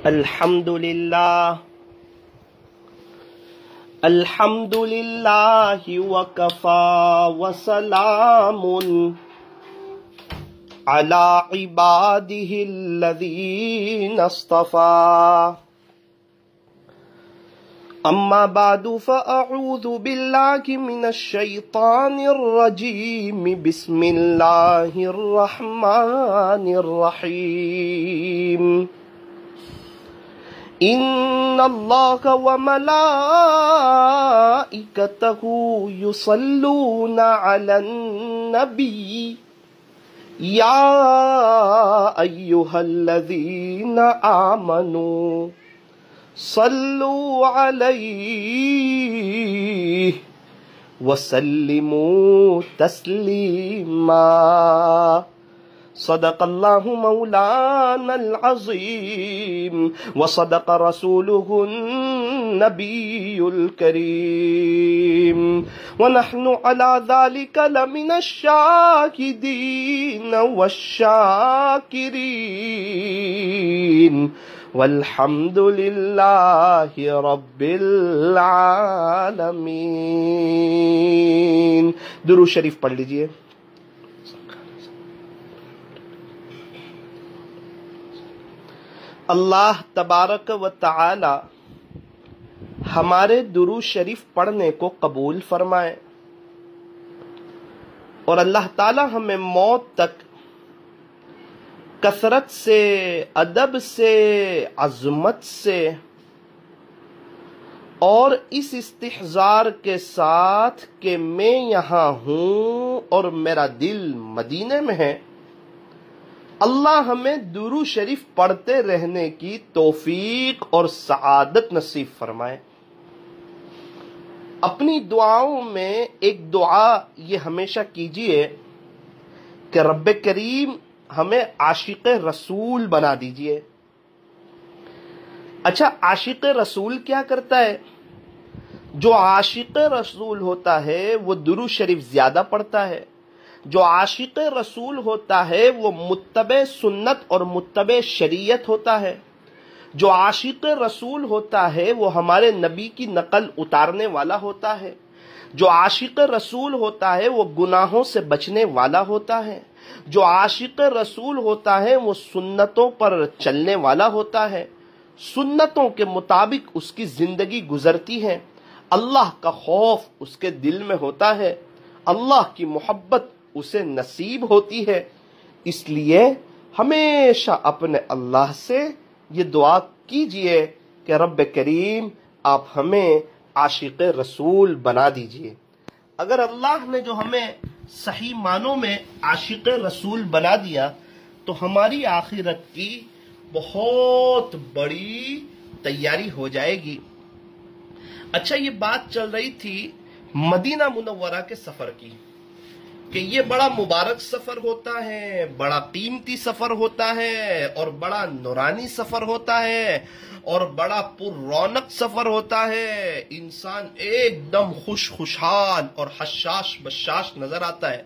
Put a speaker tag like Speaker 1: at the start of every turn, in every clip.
Speaker 1: الحمد للہ وکفى وسلام علی عباده الذین اصطفى اما بعد فاعوذ باللہ من الشیطان الرجیم بسم اللہ الرحمن الرحیم ان اللہ وملائکتہ یصلون علی النبی یا ایہا الذین آمنوا صلوا علیہ وسلموا تسلیما صدق اللہ مولانا العظیم وصدق رسولہ النبی الکریم ونحن على ذلك لمن الشاہدین والشاکرین والحمد للہ رب العالمین۔ درود شریف پڑھ لیجئے۔ اللہ تبارک و تعالی ہمارے درود شریف پڑھنے کو قبول فرمائے اور اللہ تعالی ہمیں موت تک کثرت سے، ادب سے، عظمت سے اور اس استحضار کے ساتھ کہ میں یہاں ہوں اور میرا دل مدینے میں ہے، اللہ ہمیں درود شریف پڑھتے رہنے کی توفیق اور سعادت نصیب فرمائے۔ اپنی دعاؤں میں ایک دعا یہ ہمیشہ کیجئے کہ رب کریم ہمیں عاشق رسول بنا دیجئے۔ اچھا، عاشق رسول کیا کرتا ہے؟ جو عاشق رسول ہوتا ہے وہ درود شریف زیادہ پڑھتا ہے۔ جو عاشق رسول ہوتا ہے وہ متبع سنت اور متبع شریعت ہوتا ہے۔ جو عاشق رسول ہوتا ہے وہ ہمارے نبی کی نقل اتارنے والا ہوتا ہے۔ جو عاشق رسول ہوتا ہے وہ گناہوں سے بچنے والا ہوتا ہے۔ جو عاشق رسول ہوتا ہے وہ سنتوں پر چلنے والا ہوتا ہے۔ سنتوں کے مطابق اس کی زندگی گزرتی ہے۔ اللہ کا خوف اس کے دل میں ہوتا ہے۔ اللہ کی محبت اسے نصیب ہوتی ہے۔ اس لیے ہمیشہ اپنے اللہ سے یہ دعا کیجئے کہ رب کریم آپ ہمیں عاشق رسول بنا دیجئے۔ اگر اللہ نے جو ہمیں صحیح معنوں میں عاشق رسول بنا دیا تو ہماری آخرت کی بہت بڑی تیاری ہو جائے گی۔ اچھا، یہ بات چل رہی تھی مدینہ منورہ کے سفر کی کہ یہ بڑا مبارک سفر ہوتا ہے، بڑا قیمتی سفر ہوتا ہے اور بڑا نورانی سفر ہوتا ہے اور بڑا پر رونق سفر ہوتا ہے۔ انسان ایک دم خوشحال اور حشاش بشاش نظر آتا ہے۔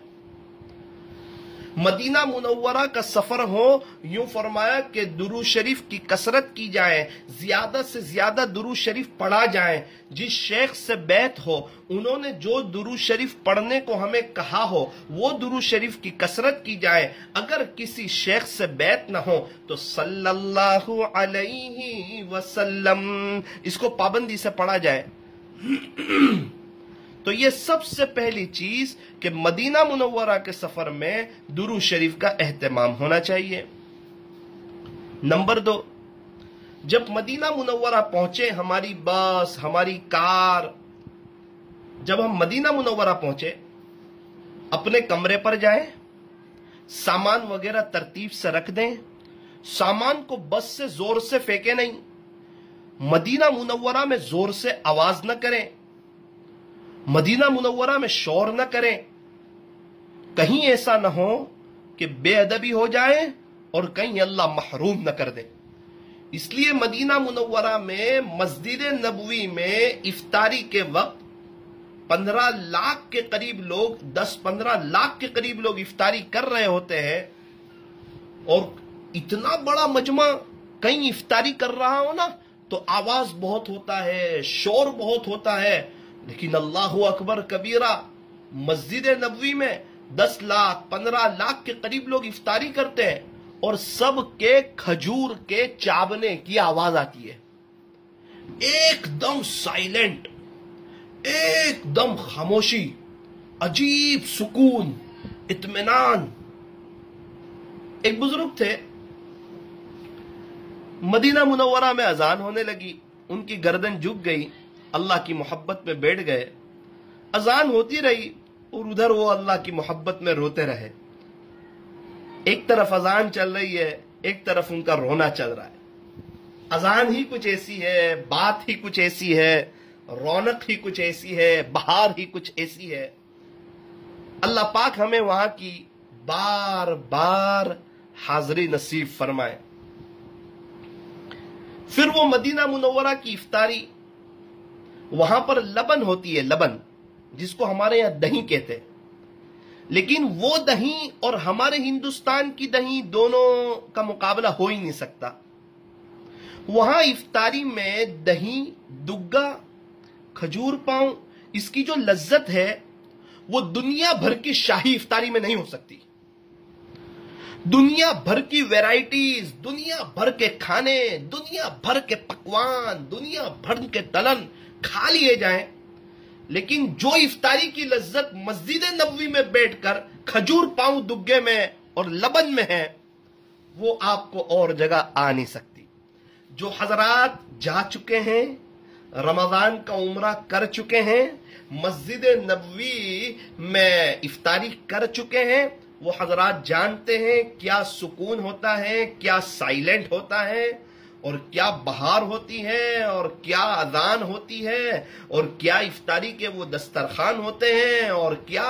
Speaker 1: مدینہ منورہ کا سفر ہو، یوں فرمایا کہ درود شریف کی کثرت کی جائے، زیادہ سے زیادہ درود شریف پڑھا جائے۔ جس شیخ سے بیعت ہو، انہوں نے جو درود شریف پڑھنے کو ہمیں کہا ہو وہ درود شریف کی کثرت کی جائے۔ اگر کسی شیخ سے بیعت نہ ہو تو صلی اللہ علیہ وسلم اس کو پابندی سے پڑھا جائے۔ تو یہ سب سے پہلی چیز کہ مدینہ منورہ کے سفر میں درود شریف کا اہتمام ہونا چاہیے۔ نمبر 2، جب مدینہ منورہ پہنچے، ہماری بس، ہماری کار، جب ہم مدینہ منورہ پہنچے، اپنے کمرے پر جائیں، سامان وغیرہ ترتیب سے رکھ دیں۔ سامان کو بس سے زور سے پھینکے نہیں، مدینہ منورہ میں زور سے آواز نہ کریں، مدینہ منورہ میں شور نہ کریں، کہیں ایسا نہ ہو کہ بے ادبی ہو جائے اور کہیں اللہ محروم نہ کر دے۔ اس لیے مدینہ منورہ میں مسجد نبوی میں افطاری کے وقت 15 لاکھ کے قریب لوگ 10-15 لاکھ کے قریب لوگ افطاری کر رہے ہوتے ہیں، اور اتنا بڑا مجمع کہیں افطاری کر رہا ہو نا تو آواز بہت ہوتا ہے، شور بہت ہوتا ہے، لیکن اللہ اکبر کبیرہ مسجد نبوی میں 10 لاکھ 15 لاکھ کے قریب لوگ افطاری کرتے ہیں اور سب کے کھجور کے چابنے کی آواز آتی ہے، ایک دم سائلنٹ، ایک دم خاموشی، عجیب سکون، اطمینان۔ ایک بزرگ تھے، مدینہ منورہ میں اذان ہونے لگی، ان کی گردن جھک گئی، اللہ کی محبت میں بیٹھ گئے، اذان ہوتی رہی اور ادھر وہ اللہ کی محبت میں روتے رہے۔ ایک طرف اذان چل رہی ہے، ایک طرف ان کا رونا چل رہا ہے۔ اذان ہی کچھ ایسی ہے، بات ہی کچھ ایسی ہے، رونق ہی کچھ ایسی ہے، بہار ہی کچھ ایسی ہے۔ اللہ پاک ہمیں وہاں کی بار بار حاضری نصیب فرمائے۔ پھر وہ مدینہ منورہ کی افطاری، وہاں پر لبن ہوتی ہے، لبن جس کو ہمارے یہاں دہی کہتے ہیں، لیکن وہ دہی اور ہمارے ہندوستان کی دہی دونوں کا مقابلہ ہو ہی نہیں سکتا۔ وہاں افطاری میں دہی، دگا، کھجور پاؤں، اس کی جو لذت ہے وہ دنیا بھر کی شاہی افطاری میں نہیں ہو سکتی۔ دنیا بھر کی ویرائٹیز، دنیا بھر کے کھانے، دنیا بھر کے پکوان، دنیا بھر کے تلن کھا لیے جائیں، لیکن جو افطاری کی لذت مسجد نبوی میں بیٹھ کر کھجور پاؤں دگے میں اور لبن میں ہے، وہ آپ کو اور جگہ آ نہیں سکتی۔ جو حضرات جا چکے ہیں، رمضان کا عمرہ کر چکے ہیں، مسجد نبوی میں افطاری کر چکے ہیں، وہ حضرات جانتے ہیں کیا سکون ہوتا ہے، کیا سائلنٹ ہوتا ہے، اور کیا بہار ہوتی ہے، اور کیا اذان ہوتی ہے، اور کیا افطاری کے وہ دسترخوان ہوتے ہیں، اور کیا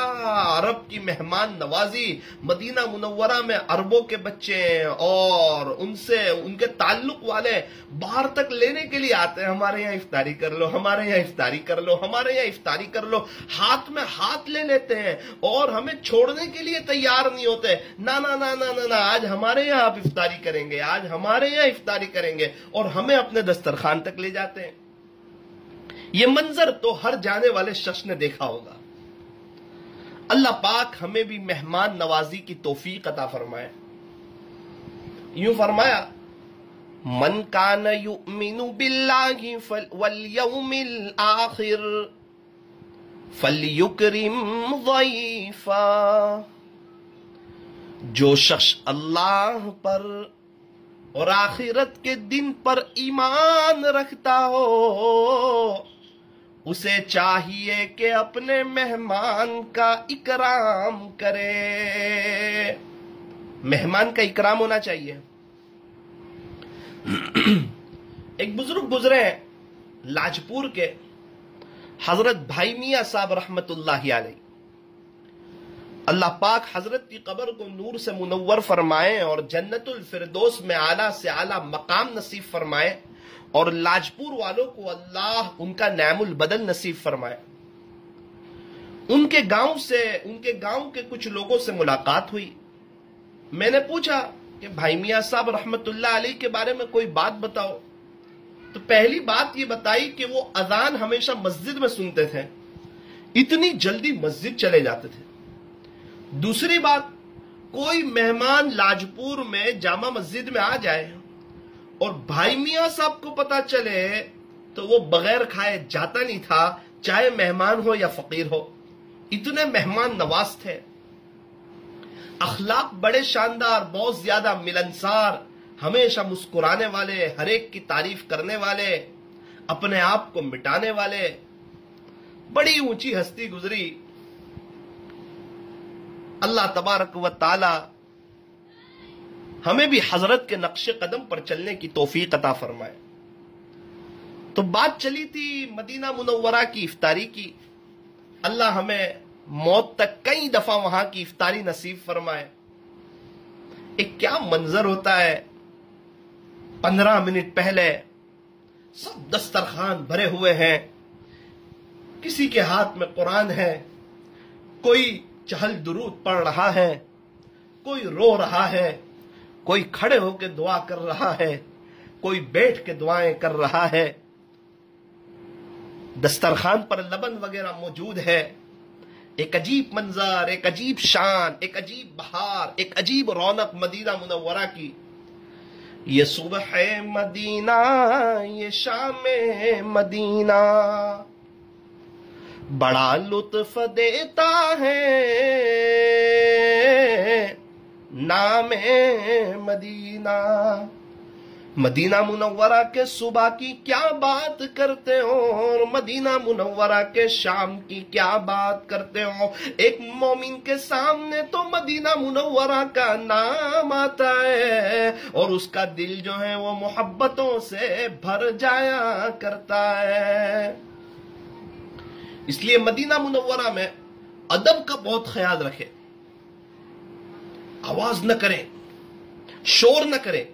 Speaker 1: عرب کی مہمان نوازی۔ مدینہ منورہ میں عربوں کے بچے ہیں اور ان سے ان کے تعلق والے باہر تک لینے کے لیے آتے ہیں، ہمارے یہاں افطاری کر لو، ہمارے یہاں افطاری کر لو، ہمارے یہاں افطاری کر لو، ہاتھ میں ہاتھ لے لیتے ہیں اور ہمیں چھوڑنے کے لیے تیار نہیں ہوتے۔ نا نا نا نا نا نا، آج ہمارے یہاں آپ افطاری کریں گے، آج ہمارے یہاں افطاری کریں گے، اور ہمیں اپنے دسترخوان تک لے جاتے ہیں۔ یہ منظر تو ہر جانے والے شخص نے دیکھا ہوگا۔ اللہ پاک ہمیں بھی مہمان نوازی کی توفیق عطا فرمائے۔ یوں فرمایا، من کان یؤمن باللہ والیوم الآخر فلیکرم ضیفا۔ جو شخص اللہ پر اور آخرت کے دن پر ایمان رکھتا ہو، اسے چاہیے کہ اپنے مہمان کا اکرام کرے۔ مہمان کا اکرام ہونا چاہیے۔ ایک بزرگ گزرے ہیں لاجپور کے، حضرت بھائی میاں صاحب رحمت اللہ علیہ۔ اللہ پاک حضرت کی قبر کو نور سے منور فرمائے اور جنت الفردوس میں اعلیٰ سے اعلیٰ مقام نصیب فرمائے، اور لاجپور والوں کو اللہ ان کا نعم البدن نصیب فرمائے۔ ان کے گاؤں کے کچھ لوگوں سے ملاقات ہوئی۔ میں نے پوچھا کہ بھائی میاں صاحب رحمت اللہ علیہ کے بارے میں کوئی بات بتاؤ، تو پہلی بات یہ بتائی کہ وہ اذان ہمیشہ مسجد میں سنتے تھے، اتنی جلدی مسجد چلے جاتے تھے۔ دوسری بات، کوئی مہمان لاجپور میں جامع مسجد میں آ جائے اور بھائی میاں صاحب کو پتا چلے تو وہ بغیر کھائے جاتا نہیں تھا، چاہے مہمان ہو یا فقیر ہو۔ اتنے مہمان نواز تھے، اخلاق بڑے شاندار، بہت زیادہ ملنسار، ہمیشہ مسکرانے والے، ہر ایک کی تعریف کرنے والے، اپنے آپ کو مٹانے والے، بڑی اونچی ہستی گزری۔ اللہ تبارک و تعالی ہمیں بھی حضرت کے نقش قدم پر چلنے کی توفیق عطا فرمائے۔ تو بات چلی تھی مدینہ منورہ کی افطاری کی، اللہ ہمیں موت تک کئی دفعہ وہاں کی افطاری نصیب فرمائے۔ ایک کیا منظر ہوتا ہے، 15 منٹ پہلے سب دسترخوان بھرے ہوئے ہیں، کسی کے ہاتھ میں قرآن ہے، کوئی چہل درود پڑھ رہا ہے، کوئی رو رہا ہے، کوئی کھڑے ہو کے دعا کر رہا ہے، کوئی بیٹھ کے دعائیں کر رہا ہے، دسترخوان پر لبن وغیرہ موجود ہے، ایک عجیب منظر، ایک عجیب شان، ایک عجیب بہار، ایک عجیب رونق مدینہ منورہ کی۔ یہ صبح مدینہ، یہ شام مدینہ، بڑا لطف دیتا ہے نام مدینہ۔ مدینہ منورہ کے صبح کی کیا بات کرتے ہو، اور مدینہ منورہ کے شام کی کیا بات کرتے ہو۔ ایک مومن کے سامنے تو مدینہ منورہ کا نام آتا ہے اور اس کا دل جو ہے وہ محبتوں سے بھر جایا کرتا ہے۔ اس لیے مدینہ منورہ میں ادب کا بہت خیال رکھے، آواز نہ کریں، شور نہ کریں۔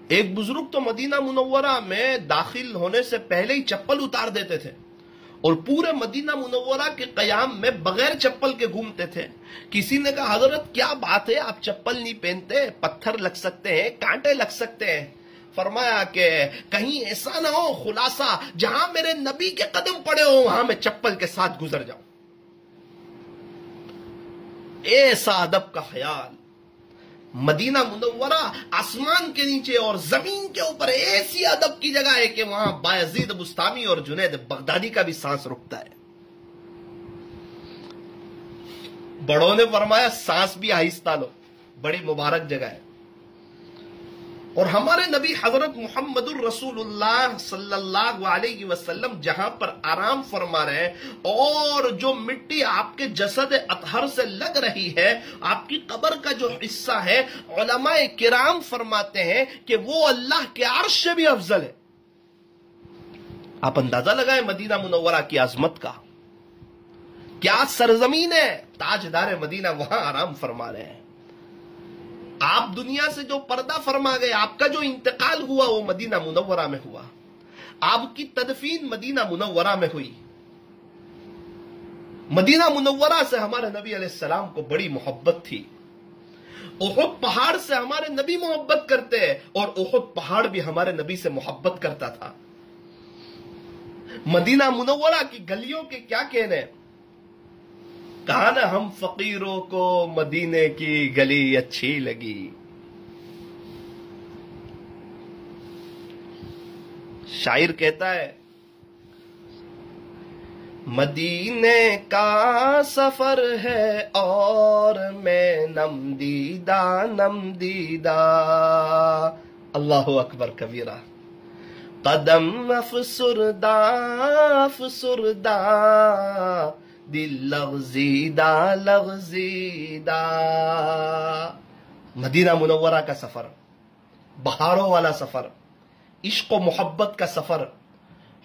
Speaker 1: ایک بزرگ تو مدینہ منورہ میں داخل ہونے سے پہلے ہی چپل اتار دیتے تھے اور پورے مدینہ منورہ کے قیام میں بغیر چپل کے گھومتے تھے۔ کسی نے کہا حضرت کیا بات ہے، آپ چپل نہیں پہنتے، پتھر لگ سکتے ہیں، کانٹے لگ سکتے ہیں۔ فرمایا کہ کہیں ایسا نہ ہو خلاصہ جہاں میرے نبی کے قدم پڑے ہو وہاں میں چپل کے ساتھ گزر جاؤں۔ ایسا ادب کا خیال۔ مدینہ منورہ آسمان کے نیچے اور زمین کے اوپر ایسی ادب کی جگہ ہے کہ وہاں بایزید بستامی اور جنید بغدادی کا بھی سانس رکتا ہے۔ بڑوں نے فرمایا سانس بھی آہستہ لو، بڑی مبارک جگہ ہے۔ اور ہمارے نبی حضرت محمد الرسول اللہ صلی اللہ علیہ وسلم جہاں پر آرام فرما رہے ہیں اور جو مٹی آپ کے جسد اطہر سے لگ رہی ہے، آپ کی قبر کا جو حصہ ہے، علماء کرام فرماتے ہیں کہ وہ اللہ کے عرش سے بھی افضل ہے۔ آپ اندازہ لگائیں مدینہ منورہ کی عظمت کا، کیا سرزمین ہے۔ تاجدار مدینہ وہاں آرام فرما رہے ہیں۔ آپ دنیا سے جو پردہ فرما گئے، آپ کا جو انتقال ہوا وہ مدینہ منورہ میں ہوا، آپ کی تدفین مدینہ منورہ میں ہوئی۔ مدینہ منورہ سے ہمارے نبی علیہ السلام کو بڑی محبت تھی۔ احد پہاڑ سے ہمارے نبی محبت کرتے اور احد پہاڑ بھی ہمارے نبی سے محبت کرتا تھا۔ مدینہ منورہ کی گلیوں کے کیا کہنے، کہا نا ہم فقیروں کو مدینے کی گلی اچھی لگی۔ شاعر کہتا ہے مدینے کا سفر ہے اور میں نم دیدہ نم دیدہ، اللہ اکبر کبیرہ، قدم افسردہ افسردہ، دل لغزیدہ لغزیدہ۔ مدینہ منورہ کا سفر، بہاروں والا سفر، عشق و محبت کا سفر،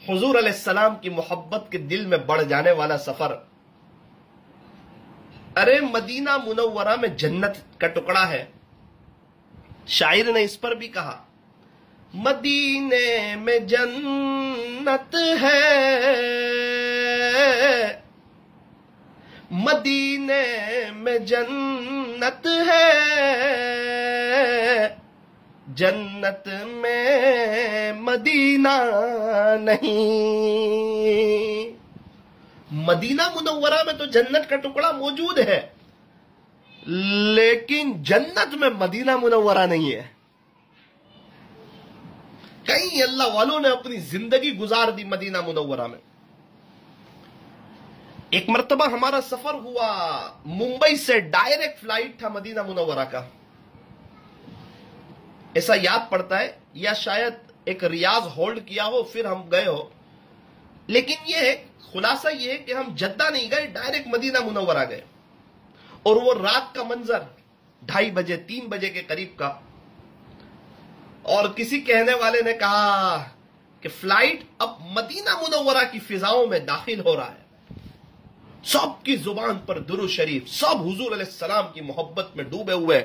Speaker 1: حضور علیہ السلام کی محبت کے دل میں بڑھ جانے والا سفر۔ ارے مدینہ منورہ میں جنت کا ٹکڑا ہے۔ شاعر نے اس پر بھی کہا مدینے میں جنت ہے، مدینے میں جنت ہے، جنت میں مدینہ نہیں۔ مدینہ منورہ میں تو جنت کا ٹکڑا موجود ہے، لیکن جنت میں مدینہ منورہ نہیں ہے۔ کئی اللہ والوں نے اپنی زندگی گزار دی مدینہ منورہ میں۔ ایک مرتبہ ہمارا سفر ہوا، ممبئی سے ڈائریکٹ فلائٹ تھا مدینہ منورہ کا، ایسا یاد پڑتا ہے، یا شاید ایک ریاض ہولڈ کیا ہو پھر ہم گئے ہو، لیکن یہ ہے خلاصہ یہ ہے کہ ہم جدہ نہیں گئے، ڈائریکٹ مدینہ منورہ گئے۔ اور وہ رات کا منظر 2:30 بجے 3 بجے کے قریب کا، اور کسی کہنے والے نے کہا کہ فلائٹ اب مدینہ منورہ کی فضاؤں میں داخل ہو رہا ہے۔ سب کی زبان پر درود شریف، سب حضور علیہ السلام کی محبت میں ڈوبے ہوئے،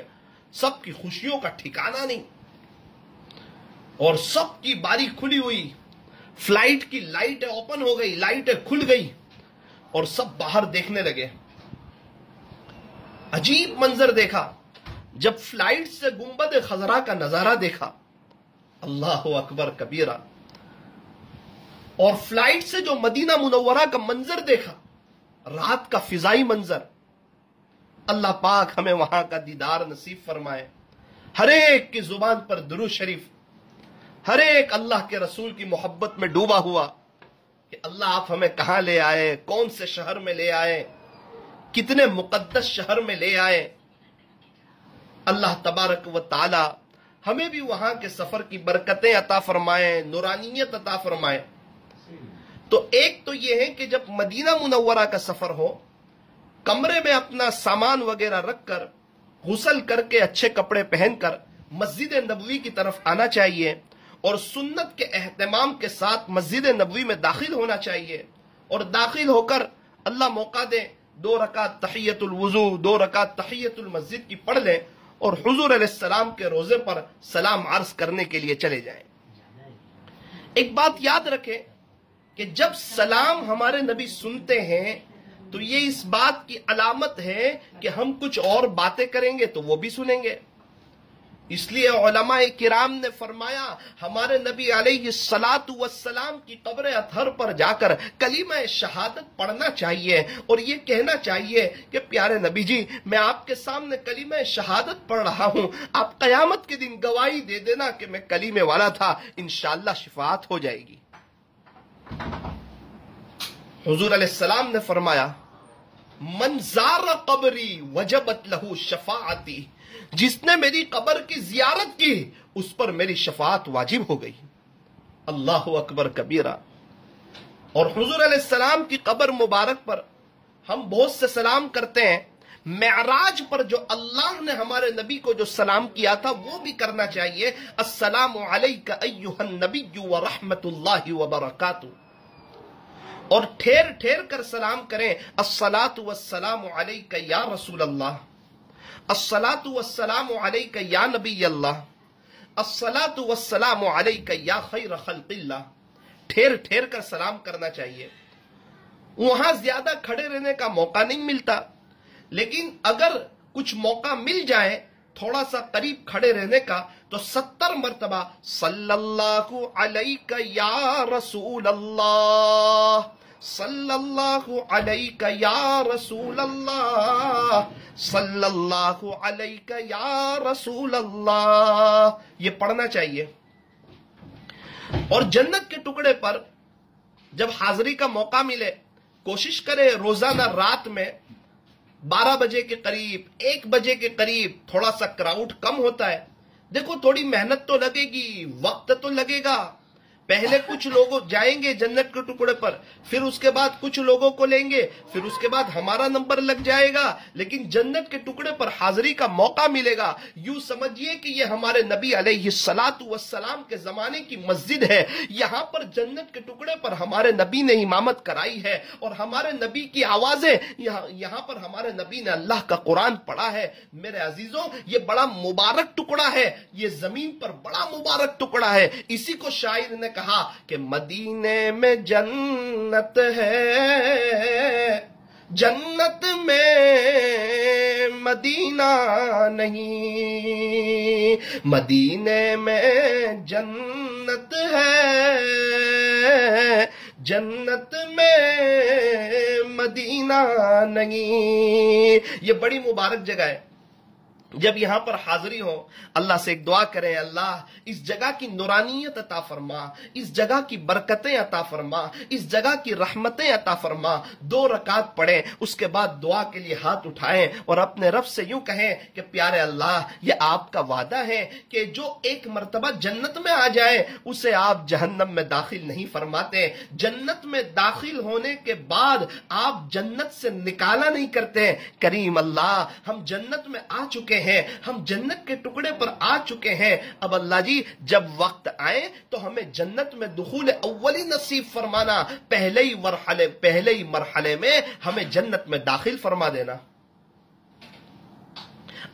Speaker 1: سب کی خوشیوں کا ٹھکانہ نہیں، اور سب کی باری کھلی ہوئی، فلائٹ کی لائٹیں اوپن ہو گئی، لائٹیں کھل گئی اور سب باہر دیکھنے لگے۔ عجیب منظر دیکھا جب فلائٹ سے گنبد خضرا کا نظارہ دیکھا۔ اللہ اکبر کبیرہ. اور فلائٹ سے جو مدینہ منورہ کا منظر دیکھا، رات کا فضائی منظر، اللہ پاک ہمیں وہاں کا دیدار نصیب فرمائے. ہر ایک کی زبان پر درود شریف، ہر ایک اللہ کے رسول کی محبت میں ڈوبا ہوا کہ اللہ آپ ہمیں کہاں لے آئے، کون سے شہر میں لے آئے، کتنے مقدس شہر میں لے آئے. اللہ تبارک و تعالی ہمیں بھی وہاں کے سفر کی برکتیں عطا فرمائے، نورانیت عطا فرمائے. تو ایک تو یہ ہے کہ جب مدینہ منورہ کا سفر ہو، کمرے میں اپنا سامان وغیرہ رکھ کر، غسل کر کے اچھے کپڑے پہن کر مسجد نبوی کی طرف آنا چاہیے، اور سنت کے اہتمام کے ساتھ مسجد نبوی میں داخل ہونا چاہیے. اور داخل ہو کر اللہ موقع دے 2 رکعت تحیت الوضو، 2 رکعت تحیت المسجد کی پڑھ لیں اور حضور علیہ السلام کے روضے پر سلام عرض کرنے کے لیے چلے جائیں. ایک بات یاد رکھیں کہ جب سلام ہمارے نبی سنتے ہیں تو یہ اس بات کی علامت ہے کہ ہم کچھ اور باتیں کریں گے تو وہ بھی سنیں گے. اس لیے علماء کرام نے فرمایا ہمارے نبی علیہ الصلاۃ والسلام کی قبر اطہر پر جا کر کلمہ شہادت پڑھنا چاہیے اور یہ کہنا چاہیے کہ پیارے نبی جی، میں آپ کے سامنے کلمہ شہادت پڑھ رہا ہوں، آپ قیامت کے دن گواہی دے دینا کہ میں کلمے والا تھا، انشاءاللہ شفاعت ہو جائے گی. حضور علیہ السلام نے فرمایا من زار قبری وجبت لہو شفاعتی، جس نے میری قبر کی زیارت کی اس پر میری شفاعت واجب ہو گئی. اللہ اکبر کبیرہ. اور حضور علیہ السلام کی قبر مبارک پر ہم بہت سے سلام کرتے ہیں. معراج پر جو اللہ نے ہمارے نبی کو جو سلام کیا تھا وہ بھی کرنا چاہیے. السلام علیک ایھا النبی ورحمۃ اللہ وبرکاتہ. اور ٹھیر ٹھیر کر سلام کریں. الصلاۃ والسلام علیک یا رسول اللہ، الصلاۃ والسلام علیک یا نبی اللہ، الصلاۃ والسلام علیک یا خیر خلق اللہ. ٹھیر ٹھیر کر سلام کرنا چاہیے. وہاں زیادہ کھڑے رہنے کا موقع نہیں ملتا، لیکن اگر کچھ موقع مل جائے تھوڑا سا قریب کھڑے رہنے کا تو 70 مرتبہ صلی اللہ علیہ یا رسول اللہ، صلی اللہ علیہ یا رسول اللہ، صلی اللہ علیہ یا رسول اللہ، یہ پڑھنا چاہیے. اور جنت کے ٹکڑے پر جب حاضری کا موقع ملے کوشش کرے روزانہ رات میں 12 بجے کے قریب، 1 بجے کے قریب، تھوڑا سا کراؤڈ کم ہوتا ہے. دیکھو تھوڑی محنت تو لگے گی، وقت تو لگے گا. پہلے کچھ لوگ جائیں گے جنت کے ٹکڑے پر، پھر اس کے بعد کچھ لوگوں کو لیں گے، پھر اس کے بعد ہمارا نمبر لگ جائے گا. لیکن جنت کے ٹکڑے پر حاضری کا موقع ملے گا. یوں سمجھیے کہ یہ ہمارے نبی علیہ الصلاۃ والسلام کے زمانے کی مسجد ہے. یہاں پر جنت کے ٹکڑے پر ہمارے نبی نے امامت کرائی ہے اور ہمارے نبی کی آوازیں، یہاں پر ہمارے نبی نے اللہ کا قرآن پڑھا ہے. میرے عزیزوں، یہ بڑا مبارک ٹکڑا ہے، یہ زمین پر بڑا مبارک ٹکڑا ہے. اسی کو شاعر نے کہا کہ مدینے میں جنت ہے، جنت میں مدینہ نہیں، مدینے میں جنت ہے، جنت میں مدینہ نہیں. یہ بڑی مبارک جگہ ہے. جب یہاں پر حاضری ہو اللہ سے ایک دعا کریں، اللہ اس جگہ کی نورانیت عطا فرما، اس جگہ کی برکتیں عطا فرما، اس جگہ کی رحمتیں عطا فرما. 2 رکعت پڑھیں، اس کے بعد دعا کے لیے ہاتھ اٹھائیں اور اپنے رب سے یوں کہیں کہ پیارے اللہ، یہ آپ کا وعدہ ہے کہ جو ایک مرتبہ جنت میں آ جائے اسے آپ جہنم میں داخل نہیں فرماتے. جنت میں داخل ہونے کے بعد آپ جنت سے نکالا نہیں کرتے. کریم اللہ، ہم جنت میں آ چکے ہیں، ہم جنت کے ٹکڑے پر آ چکے ہیں. اب اللہ جی جب وقت آئے تو ہمیں جنت میں دخول اولی نصیب فرمانا، پہلے ہی مرحلے میں ہمیں جنت میں داخل فرما دینا.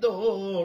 Speaker 1: 2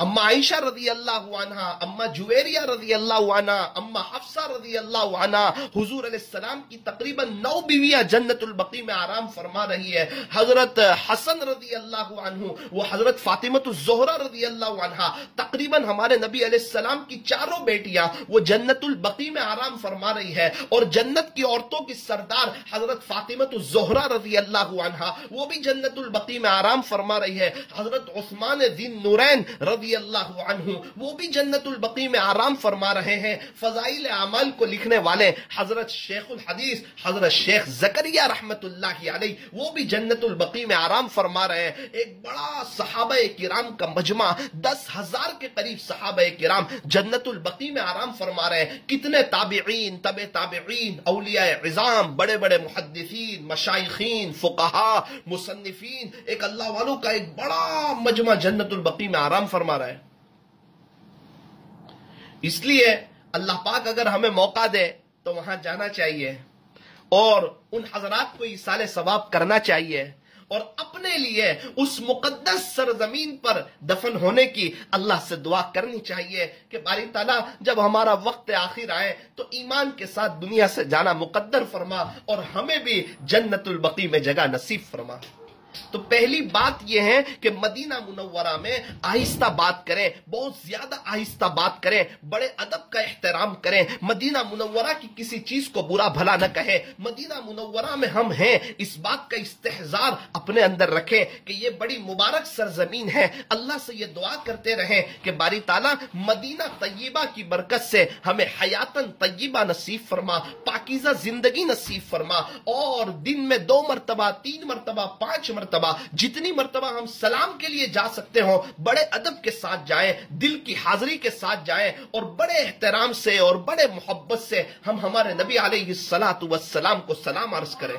Speaker 1: اما عائشہ رضی اللہ عنہا، اما جویریہ رضی اللہ عنہا، اما حفصہ رضی اللہ عنہا، حضور علیہ السلام کی تقریباً 9 بیویاں جنت البقیع میں آرام فرما رہی ہے. حضرت حسن رضی اللہ عنہ، وہ حضرت فاطمۃ الزہرا رضی اللہ عنہا، تقریباً ہمارے نبی علیہ السلام کی چاروں بیٹیاں وہ جنت البقیع میں آرام فرما رہی ہے. اور جنت کی عورتوں کی سردار حضرت فاطمۃ الزہرا رضی اللہ عنہا، وہ بھی جنت البقیع میں آرام فرما رہی ہے. حضرت عثمان ذی النورین رضی اللہ عنہ، وہ بھی جنت البقیع میں آرام فرما رہے ہیں. فضائل اعمال کو لکھنے والے حضرت شیخ الحدیث حضرت شیخ زکریا رحمت اللہ علیہ، وہ بھی جنت البقیع میں آرام فرما رہے ہیں. ایک بڑا صحابہ کرام کا مجمع، 10,000 کے قریب صحابہ کرام جنت البقیع میں آرام فرما رہے ہیں. کتنے تابعین، تبع تابعین، اولیاء عظام، بڑے بڑے محدثین، مشائخین، فقہاء، مصنفین، ایک اللہ والوں کا ایک بڑا مجمع جنت البقیع میں آرام فرما رہا ہے. اس لیے اللہ پاک اگر ہمیں موقع دے تو وہاں جانا چاہیے اور ان حضرات کو ایصال ثواب کرنا چاہیے، اور اپنے لیے اس مقدس سرزمین پر دفن ہونے کی اللہ سے دعا کرنی چاہیے کہ باری تعالیٰ جب ہمارا وقت آخر آئے تو ایمان کے ساتھ دنیا سے جانا مقدر فرما اور ہمیں بھی جنت البقیع میں جگہ نصیب فرما. تو پہلی بات یہ ہے کہ مدینہ منورہ میں آہستہ بات کریں، بہت زیادہ آہستہ بات کریں، بڑے ادب کا احترام کریں. مدینہ منورہ کی کسی چیز کو برا بھلا نہ کہیں. مدینہ منورہ میں ہم ہیں، اس بات کا استحضار اپنے اندر رکھیں کہ یہ بڑی مبارک سرزمین ہے. اللہ سے یہ دعا کرتے رہیں کہ باری تعالیٰ مدینہ طیبہ کی برکت سے ہمیں حیاتاً طیبہ نصیب فرما، پاکیزہ زندگی نصیب فرما، اور دن میں 2 مرتبہ، 3 مرتبہ، 5 مرتبہ، جتنی مرتبہ ہم سلام کے لیے جا سکتے ہوں بڑے ادب کے ساتھ جائیں، دل کی حاضری کے ساتھ جائیں، اور بڑے احترام سے اور بڑے محبت سے ہم ہمارے نبی علیہ الصلاۃ والسلام کو سلام عرض کریں.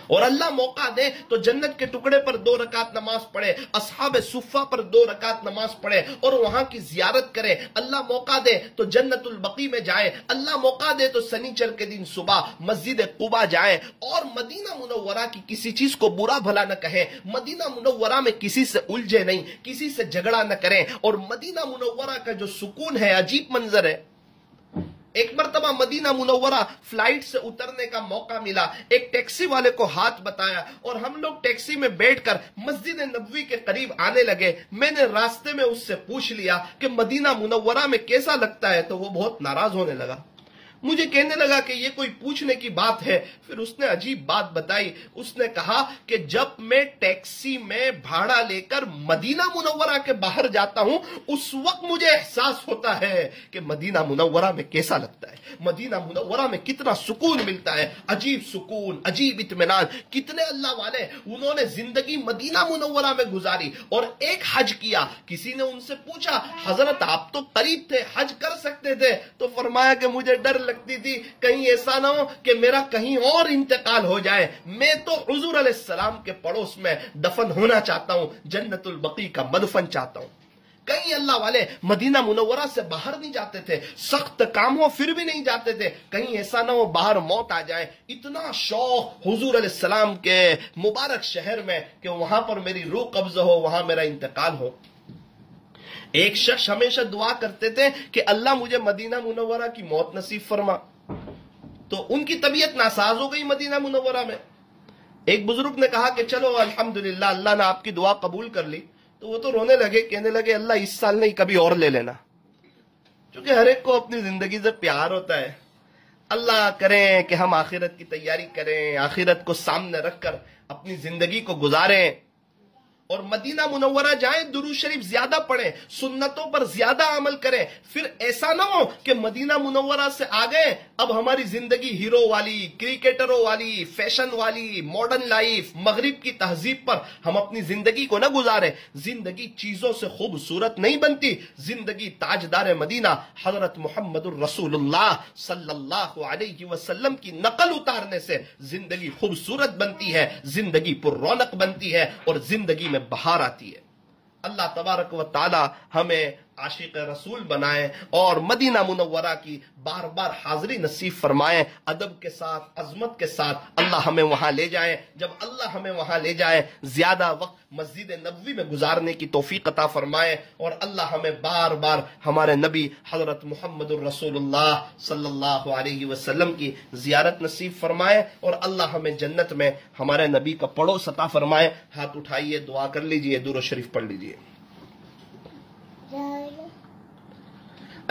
Speaker 1: اور اللہ موقع دے تو جنت کے ٹکڑے پر 2 رکعت نماز پڑھے، اصحاب صفہ پر 2 رکعت نماز پڑھے اور وہاں کی زیارت کرے. اللہ موقع دے تو جنت البقیع میں جائے، اللہ موقع دے تو سنیچر کے دن صبح مسجد قباء جائیں، اور مدینہ منورہ کی کسی چیز کو برا بھلا نہ کہیں. مدینہ منورہ میں کسی سے الجھے نہیں، کسی سے جھگڑا نہ کریں. اور مدینہ منورہ کا جو سکون ہے، عجیب منظر ہے. ایک مرتبہ مدینہ منورہ فلائٹ سے اترنے کا موقع ملا، ایک ٹیکسی والے کو ہاتھ بتایا اور ہم لوگ ٹیکسی میں بیٹھ کر مسجد نبوی کے قریب آنے لگے. میں نے راستے میں اس سے پوچھ لیا کہ مدینہ منورہ میں کیسا لگتا ہے، تو وہ بہت ناراض ہونے لگا. مجھے کہنے لگا کہ یہ کوئی پوچھنے کی بات ہے. پھر اس نے عجیب بات بتائی. اس نے کہا کہ جب میں ٹیکسی میں بھاڑا لے کر مدینہ منورہ کے باہر جاتا ہوں اس وقت مجھے احساس ہوتا ہے کہ مدینہ منورہ میں کیسا لگتا ہے، مدینہ منورہ میں کتنا سکون ملتا ہے. عجیب سکون، عجیب اطمینان. کتنے اللہ والے انہوں نے زندگی مدینہ منورہ میں گزاری اور ایک حج کیا. کسی نے ان سے پوچھا حضرت آپ تو قریب تھے، حج کر سکتے تھے؟ تو فرمایا کہ مجھے ڈر لگتی تھی کہیں ایسا نہ ہو کہ میرا کہیں اور انتقال ہو جائے. میں تو حضور علیہ السلام کے پڑوس میں دفن ہونا چاہتا ہوں، جنت البقیع کا مدفن چاہتا ہوں. کئی اللہ والے مدینہ منورہ سے باہر نہیں جاتے تھے، سخت کام ہو پھر بھی نہیں جاتے تھے، کہیں ایسا نہ ہو باہر موت آ جائے. اتنا شوق حضور علیہ السلام کے مبارک شہر میں کہ وہاں پر میری روح قبض ہو، وہاں میرا انتقال ہو. ایک شخص ہمیشہ دعا کرتے تھے کہ اللہ مجھے مدینہ منورہ کی موت نصیب فرما. تو ان کی طبیعت ناساز ہو گئی مدینہ منورہ میں. ایک بزرگ نے کہا کہ چلو الحمدللہ اللہ نے آپ کی دعا قبول کر لی. تو وہ تو رونے لگے، کہنے لگے اللہ اس سال نہیں کبھی اور لے لینا. چونکہ ہر ایک کو اپنی زندگی سے پیار ہوتا ہے. اللہ کریں کہ ہم آخرت کی تیاری کریں، آخرت کو سامنے رکھ کر اپنی زندگی کو گزاریں اور مدینہ منورہ جائیں، درود شریف زیادہ پڑھیں، سنتوں پر زیادہ عمل کریں. پھر ایسا نہ ہو کہ مدینہ منورہ سے آگئے اب ہماری زندگی ہیرو والی، کرکٹروں والی، فیشن والی، ماڈرن لائف، مغرب کی تہذیب پر ہم اپنی زندگی کو نہ گزاریں. زندگی چیزوں سے خوبصورت نہیں بنتی، زندگی تاجدار مدینہ حضرت محمد الرسول اللہ صلی اللہ علیہ وسلم کی نقل اتارنے سے زندگی خوبصورت بنتی ہے، زندگی پر رونق بنتی ہے اور زندگی میں بہار آتی ہے. اللہ تبارک و تعالی ہمیں عاشق رسول بنائیں اور مدینہ منورہ کی بار بار حاضری نصیب فرمائیں، ادب کے ساتھ، عظمت کے ساتھ اللہ ہمیں وہاں لے جائیں۔ جب اللہ ہمیں وہاں لے جائے زیادہ وقت مسجد نبوی میں گزارنے کی توفیق عطا فرمائے، اور اللہ ہمیں بار بار ہمارے نبی حضرت محمد الرسول اللہ صلی اللہ علیہ وسلم کی زیارت نصیب فرمائے، اور اللہ ہمیں جنت میں ہمارے نبی کا پڑوس عطا فرمائے۔ ہاتھ اٹھائیے، دعا کر لیجئے، درود شریف پڑھ لیجئے۔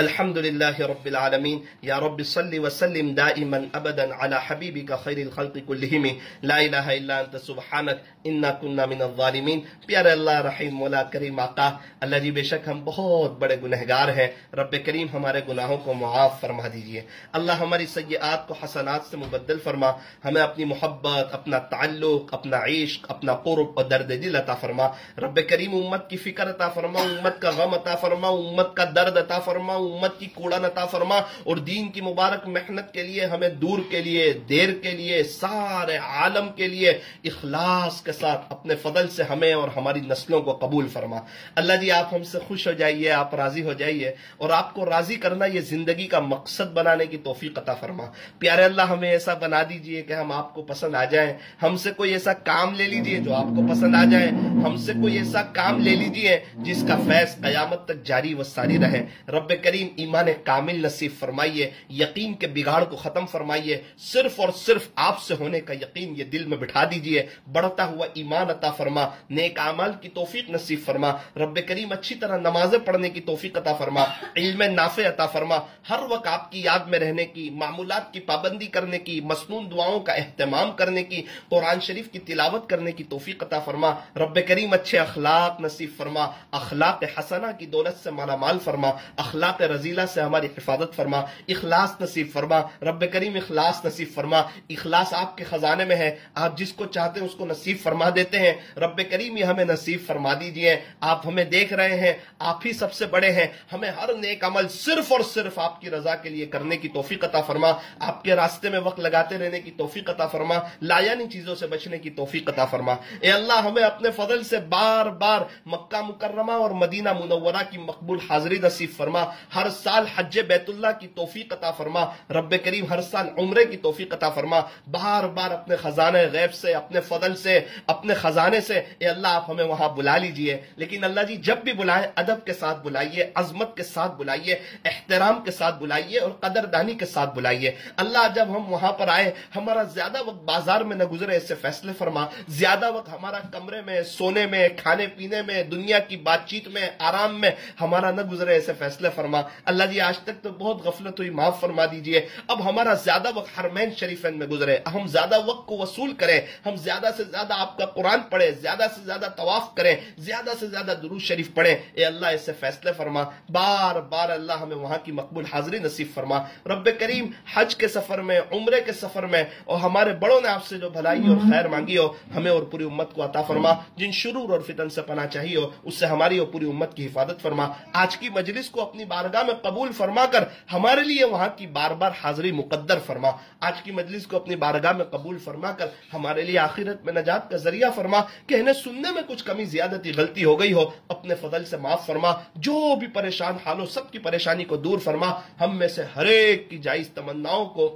Speaker 1: الحمد لله رب العالمين يا رب صل وسلم دائما ابدا على حبيبك خير الخلق كلهم لا اله الا انت سبحانك انا كنا من الظالمين۔ پیارے اللہ رحیم مولا کریم آقا، اللہ جی بے شک ہم بہت بڑے گنہگار ہیں، رب کریم ہمارے گناہوں کو معاف فرما دیجئے، اللہ ہماری سیئات کو حسنات سے مبدل فرما، ہمیں اپنی محبت، اپنا تعلق، اپنا عشق، اپنا قرب اور درد دل عطا فرما، رب کریم امت کی فکر عطا فرما، امت کا غم عطا فرما، امت کا درد عطا فرما، امت کی کوڑن عطا فرما، اور دین کی مبارک محنت کے لیے ہمیں دور کے لیے، دیر کے لیے، سارے عالم کے لیے اخلاص کے ساتھ اپنے فضل سے ہمیں اور ہماری نسلوں کو قبول فرما۔ اللہ جی آپ ہم سے خوش ہو جائیے، آپ راضی ہو جائیے، اور آپ کو راضی کرنا یہ زندگی کا مقصد بنانے کی توفیق عطا فرما۔ پیارے اللہ ہمیں ایسا بنا دیجئے کہ ہم آپ کو پسند آ جائیں، ہم سے کوئی ایسا کام لے لیجئے جو آپ کو پسند آ جائے، ہم سے کوئی ایسا کام لے لیجئے جس کا فیض قیامت تک جاری و ساری رہے۔ رب کریم ایمان کامل نصیب فرمائیے، یقین کے بگاڑ کو ختم فرمائیے، صرف اور صرف آپ سے ہونے کا یقین یہ دل میں بٹھا دیجئے، بڑھتا ہوا ایمان عطا فرما، نیک اعمال کی توفیق نصیب فرما، رب کریم اچھی طرح نمازیں پڑھنے کی توفیق عطا فرما، علم نافع عطا فرما، ہر وقت آپ کی یاد میں رہنے کی، معمولات کی پابندی کرنے کی، مسنون دعاؤں کا اہتمام کرنے کی، قرآن شریف کی تلاوت کرنے کی توفیق عطا فرما، رب کریم اچھے اخلاق نصیب فرما، اخلاق حسنہ کی دولت سے مالا مال فرما، اخلاق رذیلہ سے ہماری حفاظت فرما، اخلاص نصیب فرما، رب کریم اخلاص نصیب فرما، اخلاص آپ کے خزانے میں ہے، آپ جس کو چاہتے ہیں اس کو نصیب فرما دیتے ہیں، رب کریم یہ ہمیں نصیب فرما دیجئے۔ آپ ہمیں دیکھ رہے ہیں، آپ ہی سب سے بڑے ہیں، ہمیں ہر نیک عمل صرف اور صرف آپ کی رضا کے لیے کرنے کی توفیق عطا فرما، آپ کے راستے میں وقت لگاتے رہنے کی توفیق عطا فرما، لایانی چیزوں سے بچنے کی توفیق عطا فرما۔ اے اللہ ہمیں اپنے فضل سے بار بار مکہ مکرمہ اور مدینہ منورہ کی مقبول حاضری نصیب فرما، ہر سال حج بیت اللہ کی توفیق عطا فرما، رب کریم ہر سال عمرے کی توفیق عطا فرما، بار بار اپنے خزانہ غیب سے، اپنے فضل سے، اپنے خزانے سے اے اللہ آپ ہمیں وہاں بلا لیجئے، لیکن اللہ جی جب بھی بلائیں ادب کے ساتھ بلائیے، عظمت کے ساتھ بلائیے، احترام کے ساتھ بلائیے اور قدردانی کے ساتھ بلائیے۔ اللہ جب ہم وہاں پر آئے ہمارا زیادہ وقت بازار میں نہ گزرے، اس سے فیصلے فرما، زیادہ وقت ہمارا کمرے میں، سونے میں، کھانے پینے میں، دنیا کی بات چیت میں، آرام میں ہمارا نہ گزرے، ایسے فیصلے فرما۔ اللہ جی آج تک تو بہت غفلت ہوئی، معاف فرما دیجئے، اب ہمارا زیادہ وقت حرمین شریفین میں گزرے، ہم زیادہ وقت کو وصول کریں، ہم زیادہ سے زیادہ آپ کا قرآن پڑھیں، زیادہ سے زیادہ طواف کریں، زیادہ سے زیادہ درود شریف پڑھیں، اے اللہ ایسے فیصلے فرما، بار بار اللہ ہمیں وہاں کی مقبول حاضری نصیب فرما۔ رب کریم حج کے سفر میں، عمرے کے سفر میں، اور ہمارے بڑوں نے آپ سے جو بھلائی اور خیر مانگی ہو ہمیں اور پوری امت کو عطا فرما، جن شرور اور فتن سے پناہ چاہیے ہو اس سے ہماری اور پوری امت کی حفاظت فرما۔ آج کی مجلس کو اپنی بارگاہ میں قبول فرما کر ہمارے لیے وہاں کی بار بار حاضری مقدر فرما، آج کی مجلس کو اپنی بارگاہ میں قبول فرما کر ہمارے لیے آخرت میں نجات کا ذریعہ فرما، کہنے سننے میں کچھ کمی زیادتی غلطی ہو گئی ہو اپنے فضل سے معاف فرما، جو بھی پریشان حال ہو سب کی پریشانی کو دور فرما، ہم میں سے ہر ایک کی جائز تمناؤں کو،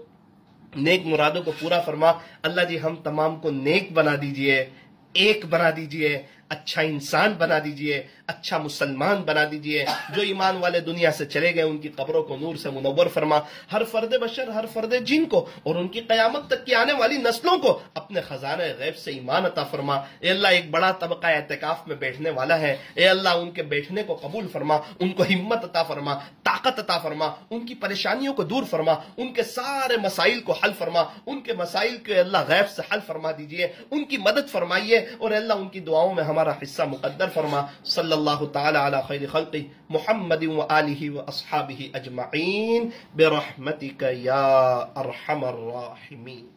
Speaker 1: نیک مرادوں کو پورا فرما۔ اللہ جی ہم تمام کو نیک بنا دیجئے، ایک بنا دیجئے، اچھا انسان بنا دیجئے، اچھا مسلمان بنا دیجئے، جو ایمان والے دنیا سے چلے گئے ان کی قبروں کو نور سے منور فرما، ہر فرد بشر، ہر فرد جن کو اور ان کی قیامت تک کی آنے والی نسلوں کو اپنے خزانہ غیب سے ایمان عطا فرما۔ اے اللہ ایک بڑا طبقہ اعتکاف میں بیٹھنے والا ہے، اے اللہ ان کے بیٹھنے کو قبول فرما، ان کو ہمت عطا فرما، طاقت عطا فرما، ان کی پریشانیوں کو دور فرما، ان کے سارے مسائل کو حل فرما، ان کے مسائل کو اللہ غیب سے حل فرما دیجئے، ان کی مدد فرمائیے، اور اللہ ان کی دعاؤں میں ہمارا حصہ مقدر فرما۔ صلی اللہ تعالی علی خیر خلقہ محمد وآلہ واصحابہ اجمعین برحمتک یا ارحم الراحمین۔